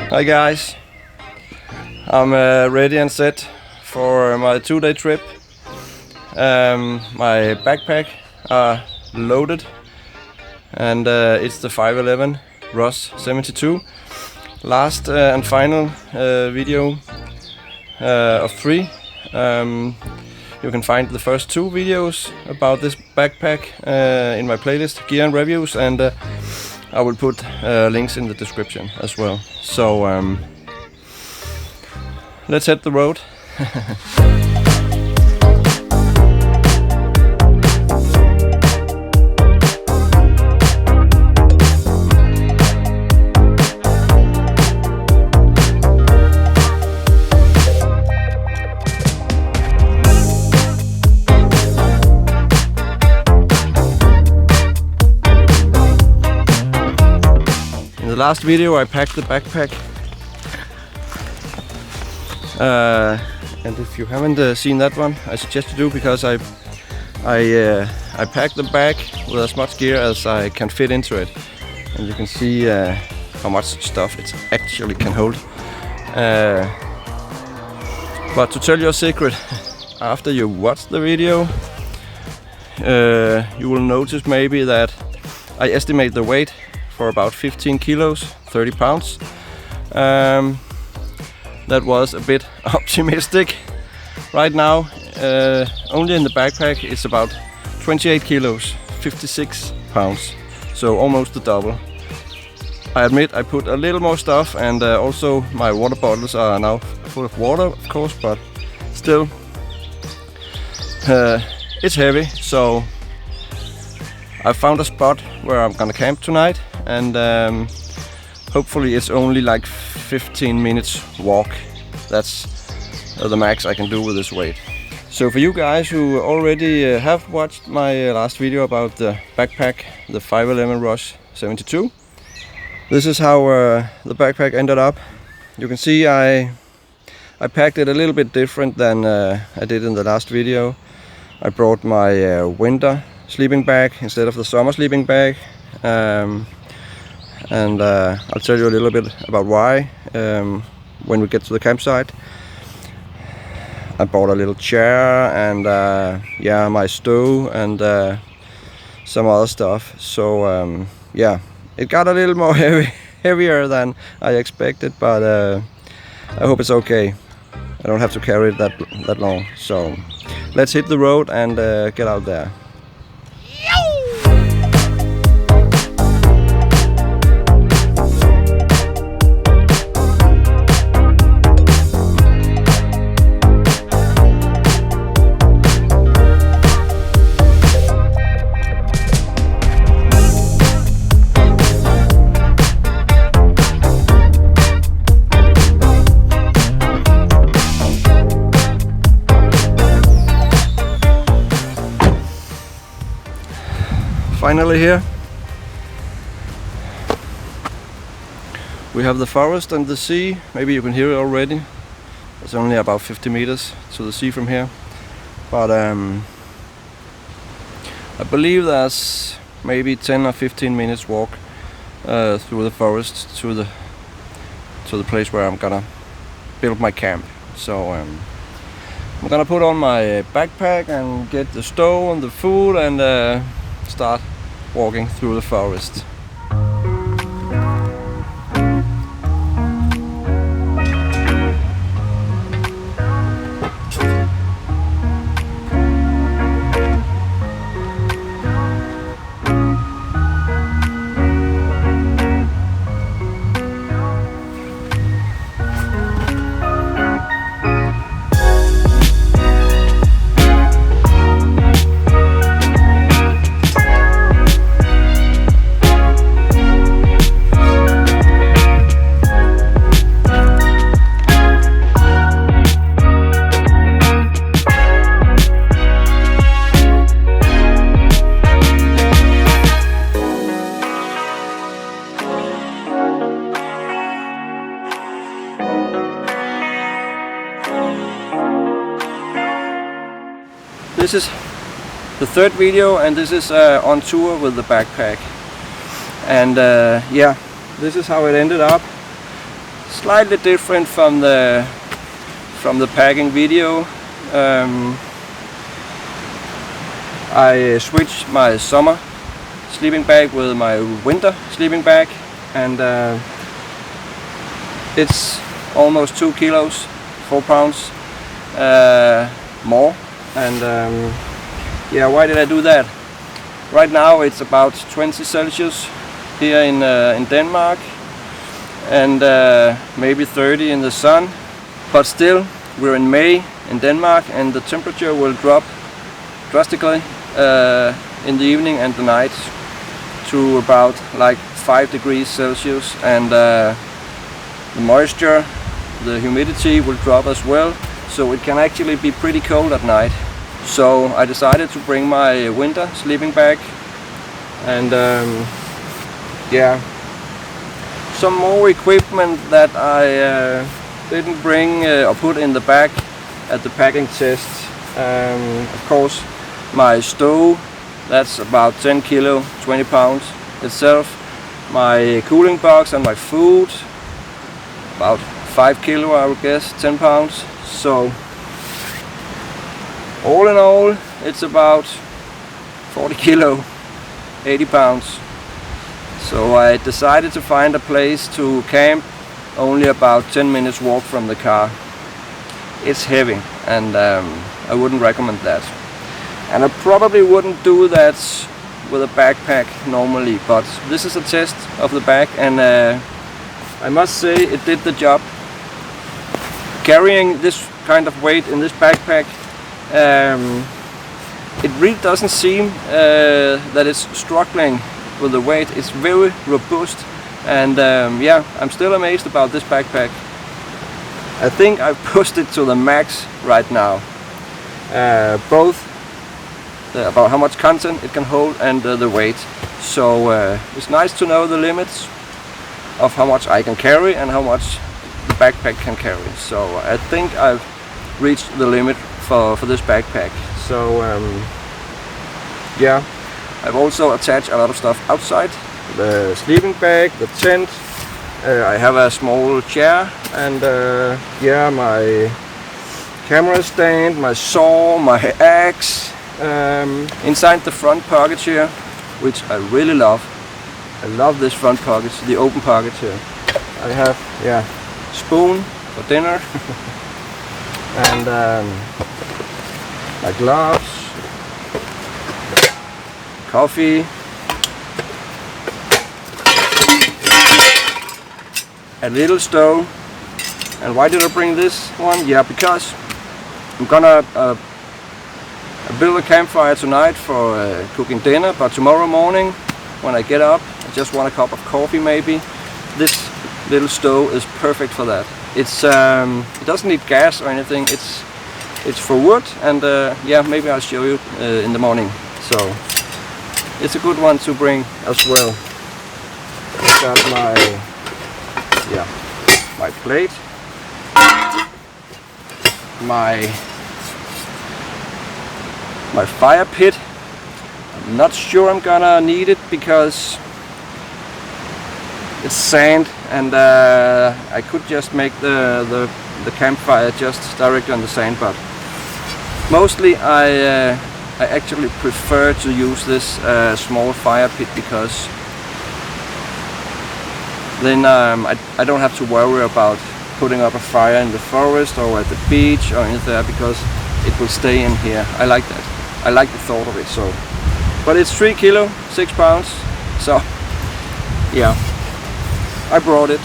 Hi guys, I'm ready and set for my 2-day trip. My backpack are loaded and it's the 511 Ross 72. Last and final video of 3. You can find the first 2 videos about this backpack in my playlist, Gear and Reviews, and I will put links in the description as well. So let's hit the road. In the last video I packed the backpack, and if you haven't seen that one, I suggest you do, because I packed the bag with as much gear as I can fit into it, and you can see how much stuff it actually can hold. But to tell you a secret, after you watch the video, you will notice maybe that I estimate the weight for about 15 kilos, 30 pounds. That was a bit optimistic. Right now, only in the backpack it's about 28 kilos, 56 pounds, so almost the double. I admit I put a little more stuff, and also my water bottles are now full of water, of course, but still it's heavy. So I found a spot where I'm gonna camp tonight, and hopefully it's only like 15 minutes walk. That's the max I can do with this weight. So for you guys who already have watched my last video about the backpack, the 511 Ross 72, this is how the backpack ended up. You can see I packed it a little bit different than I did in the last video. I brought my winter sleeping bag instead of the summer sleeping bag, and I'll tell you a little bit about why when we get to the campsite. I bought a little chair and yeah, my stove and some other stuff. So yeah, it got a little more heavier than I expected, but I hope it's okay. I don't have to carry it that long. So let's hit the road and get out there. Finally here. We have the forest and the sea. Maybe you can hear it already. It's only about 50 meters to the sea from here. But I believe there's maybe 10 or 15 minutes walk through the forest to the place where I'm gonna build my camp. So I'm gonna put on my backpack and get the stove and the food and start walking through the forest. This is the third video, and this is on tour with the backpack. And yeah, this is how it ended up. slightly different from the packing video. I switched my summer sleeping bag with my winter sleeping bag, and it's almost 2 kilos, 4 pounds more. And yeah, why did I do that? Right now it's about 20 Celsius here in Denmark, and maybe 30 in the sun, but still we're in May in Denmark, and the temperature will drop drastically in the evening and the night to about like 5 degrees Celsius, and the moisture, the humidity will drop as well, so it can actually be pretty cold at night. So I decided to bring my winter sleeping bag, and yeah, some more equipment that I didn't bring or put in the bag at the packing test. Of course, my stove, that's about 10 kilo, 20 pounds itself. My cooling box and my food, about 5 kilo, I would guess, 10 pounds. So all in all, it's about 40 kilo, 80 pounds. So I decided to find a place to camp only about 10 minutes walk from the car. It's heavy, and I wouldn't recommend that. And I probably wouldn't do that with a backpack normally, but this is a test of the bag, and I must say it did the job. Carrying this kind of weight in this backpack, it really doesn't seem that it's struggling with the weight. It's very robust, and yeah, I'm still amazed about this backpack. I think I've pushed it to the max right now, both about how much content it can hold and the weight. So it's nice to know the limits of how much I can carry and how much the backpack can carry. So I think I've reached the limit for this backpack. So yeah, I've also attached a lot of stuff outside the sleeping bag, the tent. I have a small chair, and yeah, my camera stand, my saw, my axe. Inside the front pocket here, which I really love. I love this front pocket, the open pocket here. I have, yeah, spoon for dinner and my gloves, coffee, a little stove. And why did I bring this one? Yeah, because I'm gonna build a campfire tonight for cooking dinner, but tomorrow morning when I get up, I just want a cup of coffee maybe. This little stove is perfect for that. It's it doesn't need gas or anything. It's for wood, and yeah, maybe I'll show you in the morning. So it's a good one to bring as well. I've got my plate, my fire pit. I'm not sure I'm gonna need it because it's sand, and I could just make the campfire just directly on the sand, but mostly I actually prefer to use this small fire pit, because then I don't have to worry about putting up a fire in the forest or at the beach or anything there, because it will stay in here. I like that. I like the thought of it. So, but it's 3 kilo, 6 pounds. So yeah, I brought it.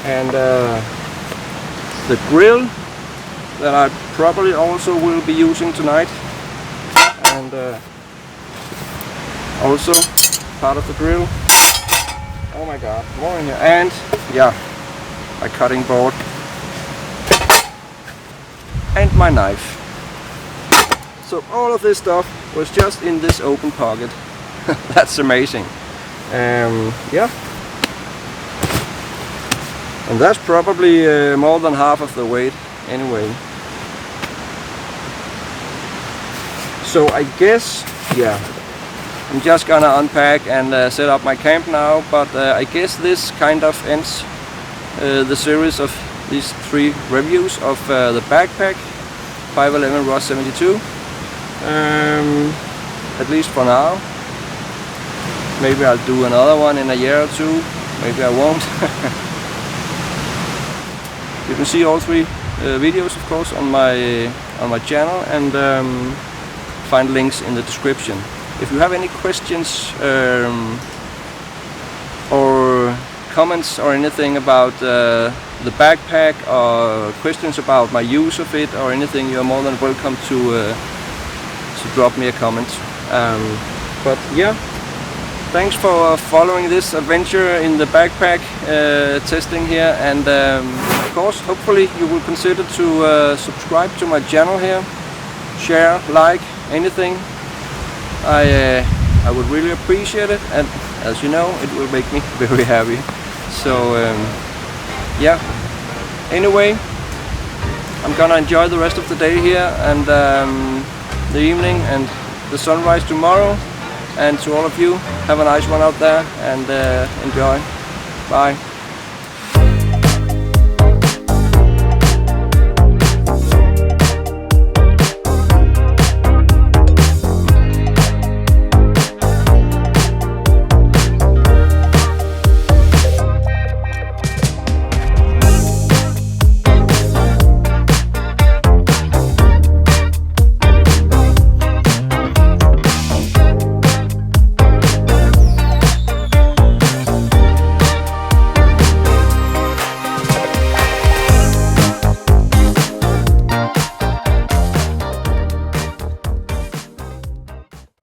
And the grill that I probably also will be using tonight, and also part of the grill. Oh my god, more in here. And yeah, my cutting board and my knife. So all of this stuff was just in this open pocket. That's amazing. Yeah, and that's probably more than half of the weight anyway. So I guess, yeah, I'm just gonna unpack and set up my camp now, but I guess this kind of ends the series of these 3 reviews of the backpack 511 Ross 72, at least for now. Maybe I'll do another one in a year or 2, maybe I won't. You can see all 3 videos, of course, on my channel, and find links in the description. If you have any questions or comments or anything about the backpack, or questions about my use of it or anything, you're more than welcome to drop me a comment. But yeah, thanks for following this adventure in the backpack testing here, and of course, hopefully you will consider to subscribe to my channel here, share, like, anything. I would really appreciate it, and as you know, it will make me very happy. So yeah, anyway, I'm gonna enjoy the rest of the day here, and the evening and the sunrise tomorrow. And to all of you, have a nice one out there, and enjoy. Bye.